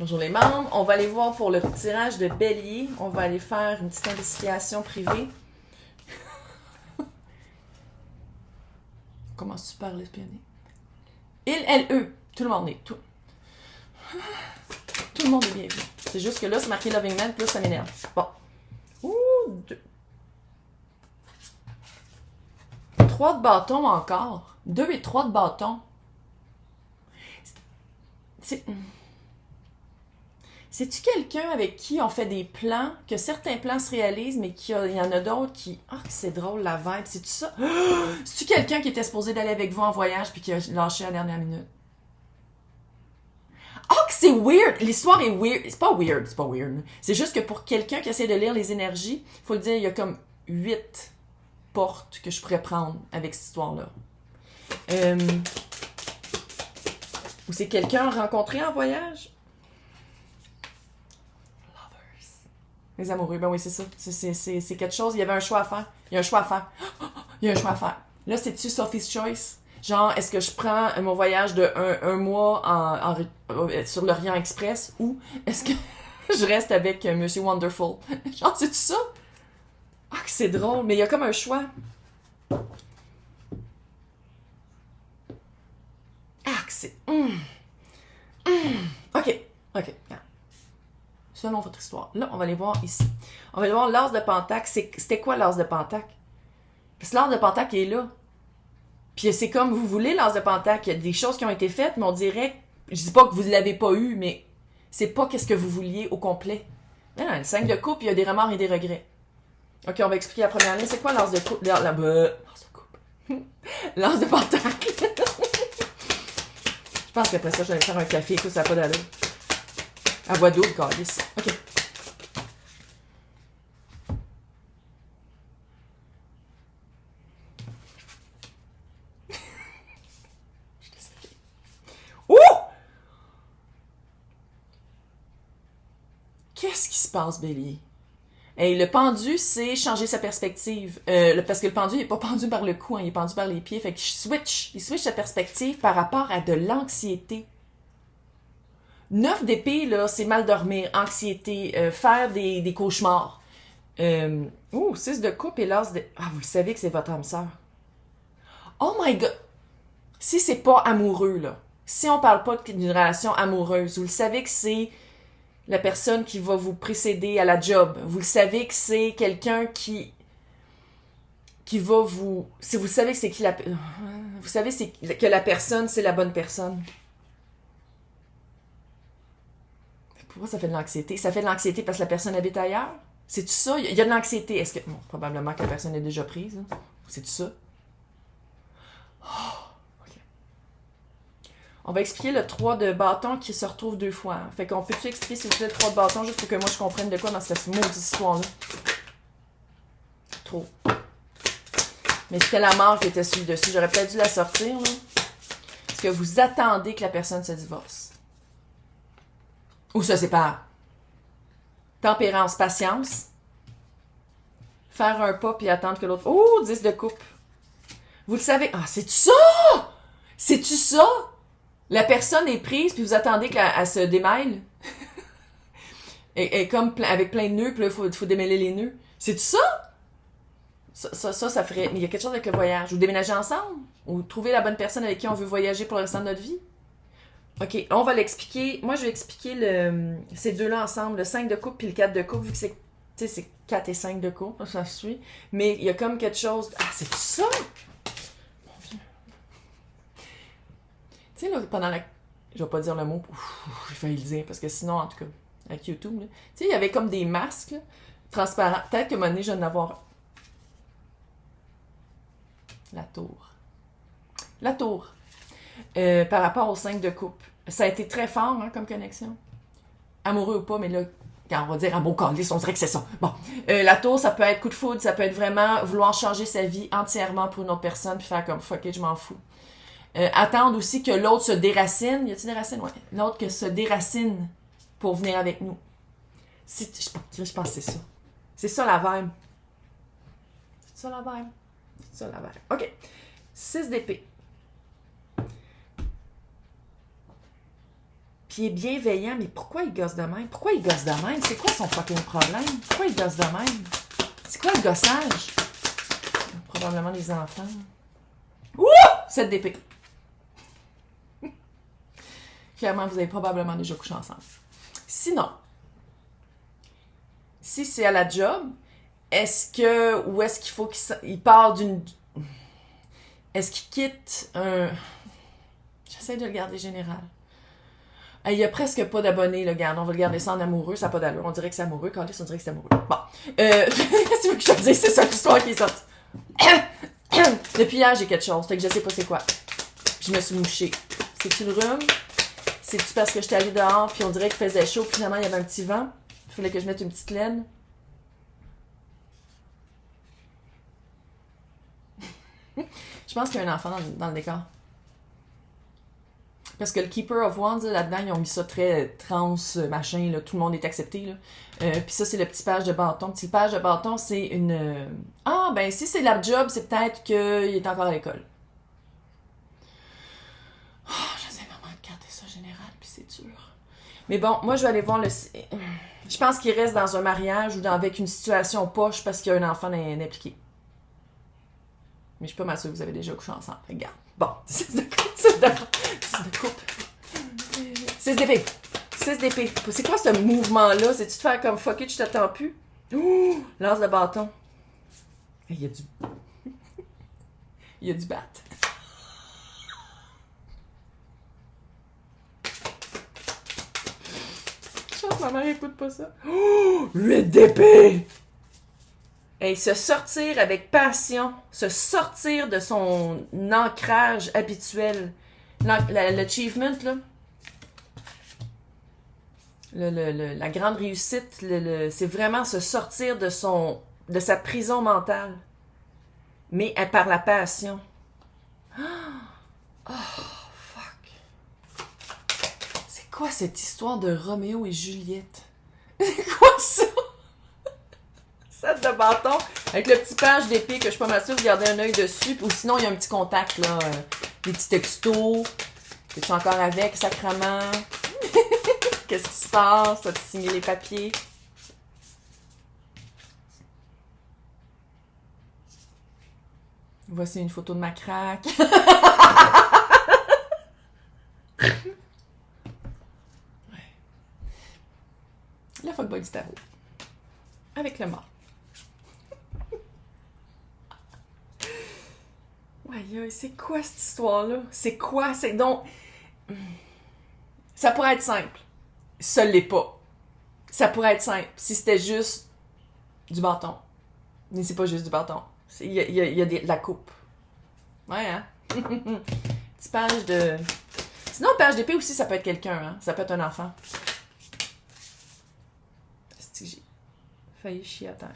Bonjour les membres. On va aller voir pour le tirage de Bélier. On va aller faire une petite investigation privée. Comment tu parles espionner? Il, elle, eux. Tout le monde est. Tout le monde est bienvenu. C'est juste que là, c'est marqué Loving Man, plus ça m'énerve. Bon. Ouh, 2. 3 de bâton encore. 2 et 3 de bâton. C'est-tu quelqu'un avec qui on fait des plans, que certains plans se réalisent, mais qu'il y en a d'autres qui... Ah, c'est drôle, la vibe. C'est-tu ça? C'est-tu quelqu'un qui était supposé d'aller avec vous en voyage puis qui a lâché à la dernière minute? Ah, que c'est weird! L'histoire est weird. C'est pas weird. C'est juste que pour quelqu'un qui essaie de lire les énergies, il faut le dire, il y a comme 8 portes que je pourrais prendre avec cette histoire-là. Ou c'est quelqu'un rencontré en voyage? Les amoureux, ben oui, c'est ça. C'est quelque chose, il y avait un choix à faire. Il y a un choix à faire. Là, c'est-tu Sophie's Choice? Genre, est-ce que je prends mon voyage de un mois sur l'Orient Express ou est-ce que je reste avec Monsieur Wonderful? Genre, c'est-tu ça? Ah, que c'est drôle, mais il y a comme un choix. Ah, que c'est... OK. Selon votre histoire. Là, on va aller voir ici. On va aller voir l'as de Pentacle. C'était quoi l'as de Pentacle? Parce que l'as de Pentacle est là. Puis c'est comme vous voulez l'as de Pentacle. Il y a des choses qui ont été faites, mais on dirait... Je dis pas que vous ne l'avez pas eu, mais c'est pas qu'est-ce que vous vouliez au complet. Non, le 5 de coupe, il y a des remords et des regrets. OK, on va expliquer la première ligne. C'est quoi l'as de coupe? L'as de coupe. L'as de Pentacle. Je pense qu'après ça, je vais aller faire un café. Tout ça n'a pas d'allure. À voix double, calice. OK. Ouh! Qu'est-ce qui se passe, Bélier? Hey, le pendu, c'est changer sa perspective. Parce que le pendu, il n'est pas pendu par le cou, hein, il est pendu par les pieds. Fait qu'il switch sa perspective par rapport à de l'anxiété. 9 d'épée, là, c'est mal dormir, anxiété, faire des cauchemars. 6 de coupe et l'as de... Ah, vous le savez que c'est votre âme sœur. Oh my God! Si c'est pas amoureux, là, si on parle pas d'une relation amoureuse, vous le savez que c'est la personne qui va vous précéder à la job. Vous le savez que c'est quelqu'un qui va vous... Si vous savez que c'est qui la... Vous savez que la personne, c'est la bonne personne. Pourquoi ça fait de l'anxiété? Ça fait de l'anxiété parce que la personne habite ailleurs? C'est-tu ça? Il y a de l'anxiété. Est-ce que... Bon, probablement que la personne est déjà prise. Hein? C'est-tu ça? OK. On va expliquer le 3 de bâton qui se retrouve 2 fois. Hein? Fait qu'on peut-tu expliquer s'il vous plaît le 3 de bâton juste pour que moi je comprenne de quoi dans cette maudite histoire-là? Trop. Mais c'était la mort qui était sur le dessus. J'aurais peut-être dû la sortir. Là. Est-ce que vous attendez que la personne se divorce? Ou se sépare? Tempérance, patience. Faire un pas puis attendre que l'autre... Oh, 10 de coupe. Vous le savez. Ah, c'est-tu ça? C'est-tu ça? La personne est prise puis vous attendez qu'elle se démêle? et comme avec plein de nœuds, puis là, il faut démêler les nœuds. C'est-tu ça? Ça ferait... Mais il y a quelque chose avec le voyage. Ou déménager ensemble? Ou trouver la bonne personne avec qui on veut voyager pour le restant de notre vie? OK, on va l'expliquer. Moi, je vais expliquer ces deux-là ensemble, le 5 de coupe puis le 4 de coupe, vu que c'est 4 et 5 de coupe, ça suit. Mais il y a comme quelque chose... Ah, c'est ça? Mon Dieu. Tu sais, là, pendant la... Je vais pas dire le mot, j'ai failli le dire, parce que sinon, en tout cas, avec YouTube, tu sais, il y avait comme des masques, là, transparents. Peut-être que un moment donné, je vais en avoir... La tour. Par rapport au 5 de coupe. Ça a été très fort, hein, comme connexion. Amoureux ou pas, mais là, quand on va dire amour calice, on dirait que c'est ça. Bon. La tour, ça peut être coup de foudre, ça peut être vraiment vouloir changer sa vie entièrement pour une autre personne, puis faire comme fuck it, je m'en fous. Attendre aussi que l'autre se déracine. Y a-t-il des racines? Ouais. L'autre que se déracine pour venir avec nous. Je pense que c'est ça. C'est ça la vibe. C'est ça la vibe. OK. 6 d'épée. Puis il est bienveillant, mais pourquoi il gosse de même? Pourquoi il gosse de même? C'est quoi son fucking problème? Pourquoi il gosse de même? C'est quoi le gossage? Probablement les enfants. Ouh! 7 d'épée. Clairement, vous avez probablement déjà couché ensemble. Sinon, si c'est à la job, ou est-ce qu'il faut qu'il parle d'une... Est-ce qu'il quitte un... J'essaie de le garder général. Il y a presque pas d'abonnés, le gars. On va le garder ça en amoureux, ça n'a pas d'allure. On dirait que c'est amoureux. Quand on dirait que c'est amoureux. Bon. Qu'est-ce que tu veux que je te dise? C'est ça l'histoire qui est sortie. Depuis hier, j'ai quelque chose. Fait que je sais pas c'est quoi. Je me suis mouchée. C'est-tu le rhume? C'est-tu parce que j'étais allée dehors puis on dirait qu'il faisait chaud puis finalement il y avait un petit vent? Il fallait que je mette une petite laine. Je pense qu'il y a un enfant dans le décor. Parce que le Keeper of Wands, là-dedans, ils ont mis ça très trans, machin, là, tout le monde est accepté. Là. Puis ça, c'est le petit page de bâton. Le petit page de bâton, c'est une... Ah, ben si c'est la job, c'est peut-être qu'il est encore à l'école. Oh, j'essaie vraiment de garder ça général, puis c'est dur. Mais bon, moi, je vais aller voir le... Je pense qu'il reste dans un mariage ou avec une situation poche parce qu'il y a un enfant impliqué. Mais je suis pas mal sûre que vous avez déjà couché ensemble. Regarde. Bon, 6 de coupe. 6 d'épée. 6 d'épée. C'est quoi ce mouvement-là? C'est-tu de faire comme fuck it, je t'attends plus? Ouh! Lance de bâton. Il y a du... Il y a du bat. Chance, ma mère écoute pas ça. Oh! 8 d'épée! Et se sortir avec passion, se sortir de son ancrage habituel. L'achievement, là. La grande réussite, c'est vraiment se sortir de sa prison mentale. Mais par la passion. Oh, fuck. C'est quoi cette histoire de Roméo et Juliette? C'est quoi ça? De bâton avec le petit page d'épée que je suis pas mal sûre de garder un œil dessus, ou sinon il y a un petit contact là, des petits textos. Es-tu encore avec, sacrement? Qu'est-ce qui se passe? T'as-tu signé les papiers? Voici une photo de ma craque. Ouais. Le fuckboy du tarot. Avec le mort. Aïe, c'est quoi cette histoire-là? C'est quoi? C'est donc... Ça pourrait être simple. Ça l'est pas. Ça pourrait être simple si c'était juste du bâton. Mais c'est pas juste du bâton. Il y a de la coupe. Ouais, hein? Petit page de... Sinon, page d'épée aussi, ça peut être quelqu'un, hein? Ça peut être un enfant. J'ai failli chier à terre.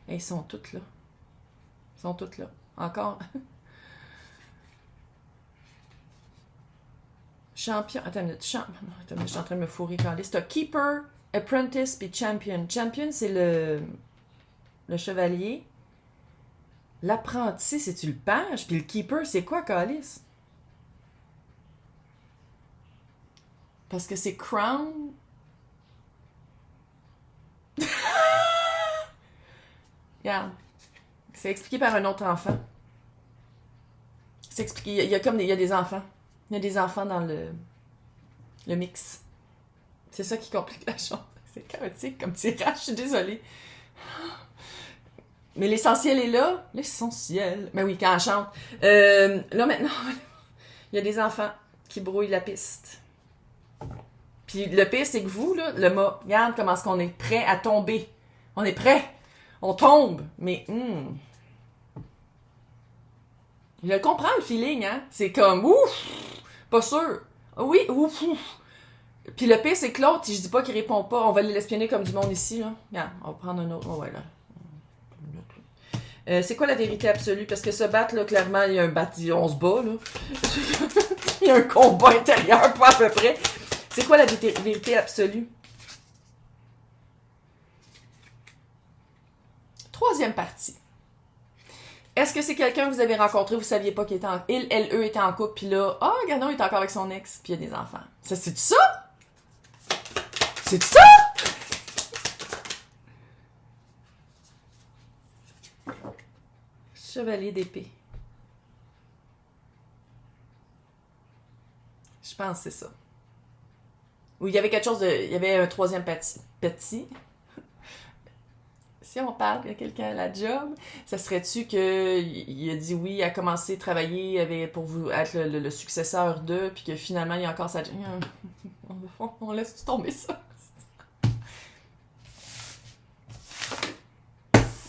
Et ils sont toutes là. Ils sont toutes là. Encore... Champion. Attends une minute. Je suis en train de me fourrer quand c'est un Keeper, Apprentice puis Champion. Champion, c'est le chevalier. L'apprenti, c'est-tu le page? Puis le Keeper, c'est quoi, Calice? Parce que c'est Crown. Regarde. C'est expliqué par un autre enfant. C'est expliqué. Il y a des enfants. Il y a des enfants dans le mix. C'est ça qui complique la chose. C'est chaotique comme tirage, je suis désolée. Mais l'essentiel est là. L'essentiel. Mais oui, quand elle chante. Là, maintenant, il y a des enfants qui brouillent la piste. Puis le pire, c'est que vous, là, le mât, regarde comment est-ce qu'on est prêt à tomber. On est prêt. On tombe. Mais, je comprends le feeling, hein. C'est comme, ouf, pas sûr. Oui, ouf, ouf. Puis le pire, c'est que l'autre, je dis pas qu'il répond pas. On va l'espionner comme du monde ici, là. Regarde, on va prendre un autre. Oh, ouais, là. C'est quoi la vérité absolue? Parce que se battre, là, clairement, il y a un on se bat, là. Il y a un combat intérieur, pas à peu près. C'est quoi la vérité absolue? Troisième partie. Est-ce que c'est quelqu'un que vous avez rencontré, vous saviez pas qu'il était eux étaient en couple, puis là, regardons, il est encore avec son ex, puis il y a des enfants. Ça, c'est ça? C'est ça? Chevalier d'épée. Je pense que c'est ça. Ou il y avait quelque chose de... Il y avait un troisième petit. Si on parle de quelqu'un à la job, ça serait-tu qu'il a dit oui, a commencé à travailler pour vous être le successeur d'eux, puis que finalement, il y a encore sa job. On laisse tomber ça.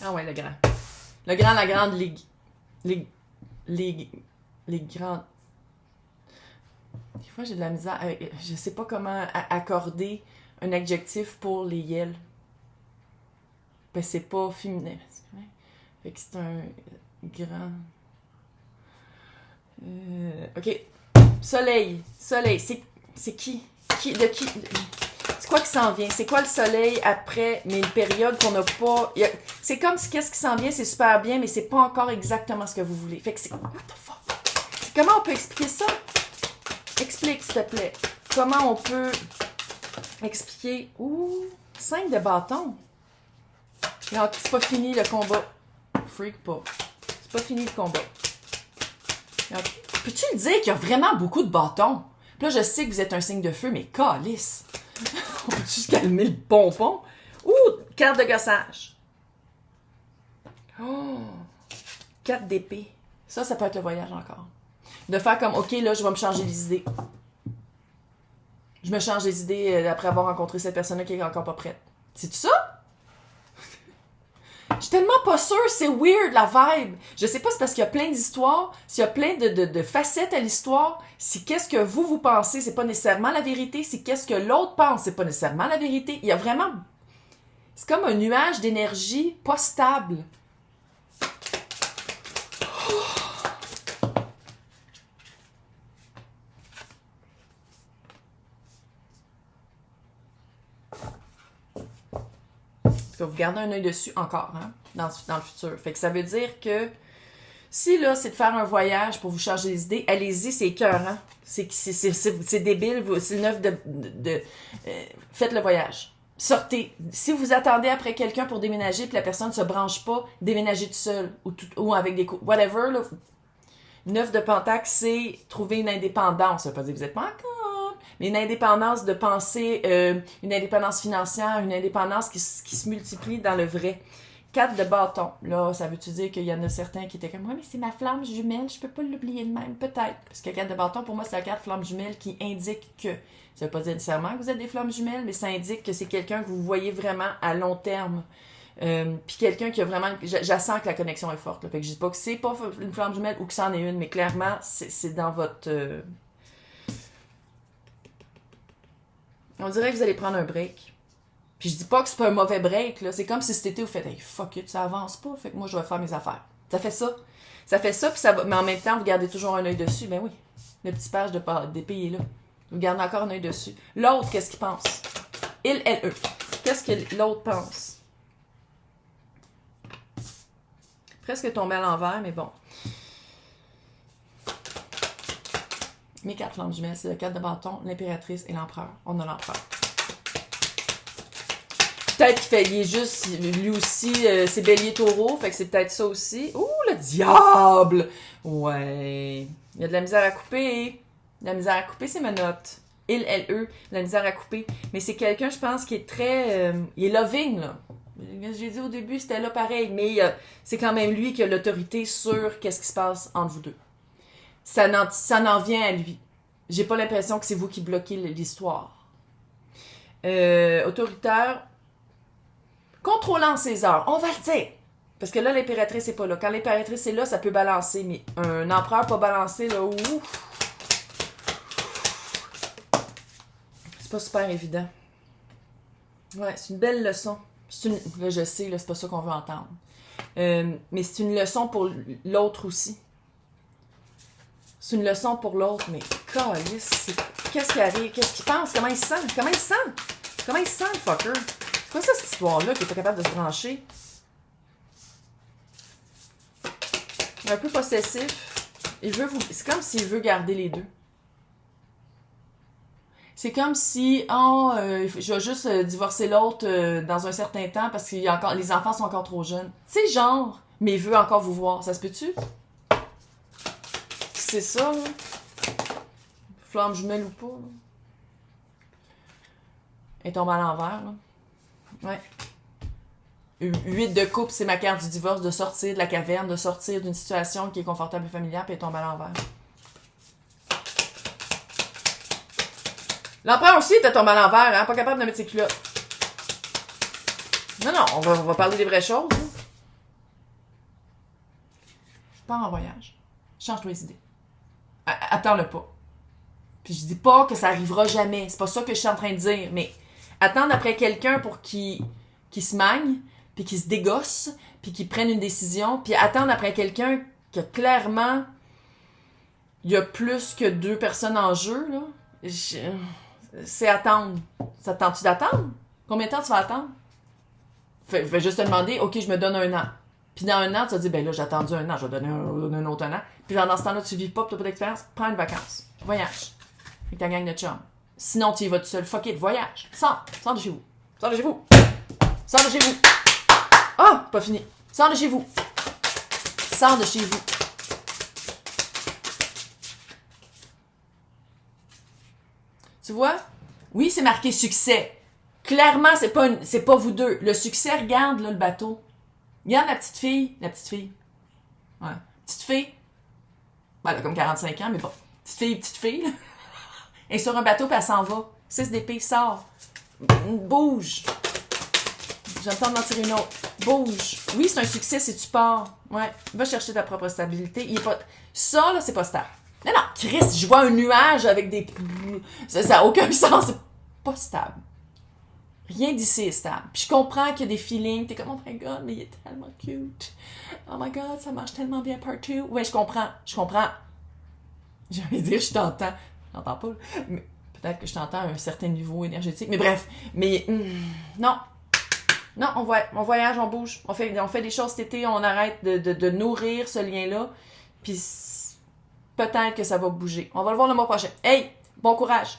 Ah ouais, le grand. Le grand, la grande, les grandes... Des fois, j'ai de la misère. Je sais pas comment accorder un adjectif pour les yels. Ben, c'est pas féminin. Fait que c'est un grand... OK. Soleil. Soleil. C'est qui? De qui? C'est quoi qui s'en vient? C'est quoi le soleil après, mais une période qu'on n'a pas... C'est comme si qu'est-ce qui s'en vient, c'est super bien, mais c'est pas encore exactement ce que vous voulez. Fait que c'est... What the fuck? Comment on peut expliquer ça? Explique, s'il te plaît. Comment on peut expliquer... Ouh, 5 de bâton. Non, c'est pas fini le combat. Freak pas. C'est pas fini le combat. Peux-tu me dire qu'il y a vraiment beaucoup de bâtons? Puis là, je sais que vous êtes un signe de feu, mais calisse. On peut-tu se calmer le pompon? Ouh, carte de gossage. Oh, 4 d'épée. Ça peut être le voyage encore. De faire comme, OK, là, je vais me changer les idées. Je me change les idées après avoir rencontré cette personne-là qui est encore pas prête. C'est-tu ça? Je suis tellement pas sûre, c'est weird la vibe. Je sais pas, c'est parce qu'il y a plein d'histoires, s'il y a plein de facettes à l'histoire, si qu'est-ce que vous pensez, c'est pas nécessairement la vérité, si qu'est-ce que l'autre pense, c'est pas nécessairement la vérité. Il y a vraiment... C'est comme un nuage d'énergie pas stable. Vous gardez un œil dessus encore, hein, dans le futur. Fait que ça veut dire que si là, c'est de faire un voyage pour vous changer les idées, allez-y, c'est écœurant. C'est débile, c'est neuf faites le voyage. Sortez. Si vous attendez après quelqu'un pour déménager puis la personne ne se branche pas, déménagez tout seul ou avec des whatever. Là. 9 de pentacle, c'est trouver une indépendance. Ça veut pas dire que vous êtes pas encore. Mais une indépendance de pensée, une indépendance financière, une indépendance qui se multiplie dans le vrai. 4 de bâton. Là, ça veut-tu dire qu'il y en a certains qui étaient comme « Ouais, mais c'est ma flamme jumelle, je peux pas l'oublier de même. » Peut-être. Parce que 4 de bâton, pour moi, c'est la carte flamme jumelle qui indique que... Ça veut pas dire nécessairement que vous êtes des flammes jumelles, mais ça indique que c'est quelqu'un que vous voyez vraiment à long terme. Puis quelqu'un qui a vraiment... J'assens que la connexion est forte. Là. Fait que je dis pas que c'est pas une flamme jumelle ou que c'en est une, mais clairement, c'est dans votre... On dirait que vous allez prendre un break. Puis je dis pas que c'est pas un mauvais break, là. C'est comme si cet été vous faites hey, fuck it, ça avance pas, fait que moi je vais faire mes affaires. Ça fait ça. Ça fait ça, puis ça va. Mais en même temps, vous gardez toujours un œil dessus. Ben oui. Le petit page d'épée est là. Vous gardez encore un œil dessus. L'autre, qu'est-ce qu'il pense? Il, elle, eux. Qu'est-ce que l'autre pense? Presque tombé à l'envers, mais bon. Mes 4 flammes jumelles, c'est le 4 de bâton, l'impératrice et l'empereur. On a l'empereur. Peut-être qu'il est juste, lui aussi, c'est bélier taureau, fait que c'est peut-être ça aussi. Ouh, le diable! Ouais. Il y a de la misère à couper. La misère à couper, c'est ma note. Il, elle, eux, la misère à couper. Mais c'est quelqu'un, je pense, qui est très... il est loving, là. J'ai dit au début, c'était là pareil, mais c'est quand même lui qui a l'autorité sur qu'est-ce qui se passe entre vous deux. Ça n'en vient à lui. J'ai pas l'impression que c'est vous qui bloquez l'histoire. Autoritaire, contrôlant ses heures, on va le dire. Parce que là, l'impératrice est pas là. Quand l'impératrice est là, ça peut balancer, mais un empereur pas balancé, là, ouf. C'est pas super évident. Ouais, c'est une belle leçon. Là, je sais, là, c'est pas ça qu'on veut entendre. Mais c'est une leçon pour l'autre aussi. C'est une leçon pour l'autre, mais câlisse, qu'est-ce qui arrive? Qu'est-ce qu'il pense? Comment il se sent? Comment il se sent? Comment il se sent, le fucker? C'est quoi ça, cette histoire-là, qui est pas capable de se brancher? Un peu possessif. Il veut vous... C'est comme s'il veut garder les deux. C'est comme si, oh, je vais juste divorcer l'autre dans un certain temps parce que les enfants sont encore trop jeunes. C'est genre, mais veut encore vous voir. Ça se peut-tu? C'est ça, là. Flamme jumelle ou pas, là. Elle tombe à l'envers, là. Ouais. 8 de coupe, c'est ma carte du divorce, de sortir de la caverne, de sortir d'une situation qui est confortable et familière, puis elle tombe à l'envers. L'empereur aussi était tombé à l'envers, hein, pas capable de mettre ses culottes. Non, on va parler des vraies choses. Hein. Pars en voyage. Change-toi les idées. Attends-le pas. Puis je dis pas que ça arrivera jamais. C'est pas ça que je suis en train de dire. Mais attendre après quelqu'un pour qu'il se magne, puis qu'il se dégosse, puis qu'il prenne une décision, puis attendre après quelqu'un que clairement il y a plus que 2 personnes en jeu, là. C'est attendre. Ça te tente-tu d'attendre? Combien de temps tu vas attendre? Fais juste te demander, OK, je me donne 1 an. Puis dans 1 an, tu vas dire, ben là, j'ai attendu 1 an, je vais donner un autre 1 an. Puis dans ce temps-là, tu vis pas, tu n'as pas d'expérience, prends une vacance. Voyage. Avec ta gang de chums. Sinon, tu y vas tout seul. Fuck it, voyage. Sors de chez vous. Sors de chez vous. Sors de chez vous. Ah, pas fini. Sors de chez vous. Sors de chez vous. Tu vois? Oui, c'est marqué succès. Clairement, c'est pas vous deux. Le succès, regarde là, le bateau. Regarde la petite fille. La petite fille. Ouais. Petite fille. Ben, elle a comme 45 ans, mais bon. Petite fille. Là. Elle est sur un bateau, puis elle s'en va. 6 d'épée, sort. Bouge. J'entends d'en tirer une autre. Bouge. Oui, c'est un succès si tu pars. Ouais. Va chercher ta propre stabilité. Il est pas... Ça, là, c'est pas stable. Non, Chris, je vois un nuage avec des... Ça n'a aucun sens. C'est pas stable. Rien d'ici est stable. Puis je comprends qu'il y a des feelings. T'es comme, oh my God, mais il est tellement cute. Oh my God, ça marche tellement bien partout. Ouais, je comprends. J'ai envie de dire, je t'entends. Je t'entends pas. Mais peut-être que je t'entends à un certain niveau énergétique. Mais bref. Mais non. Non, on voyage, on bouge. On fait des choses cet été. On arrête de nourrir ce lien-là. Puis peut-être que ça va bouger. On va le voir le mois prochain. Hey, bon courage!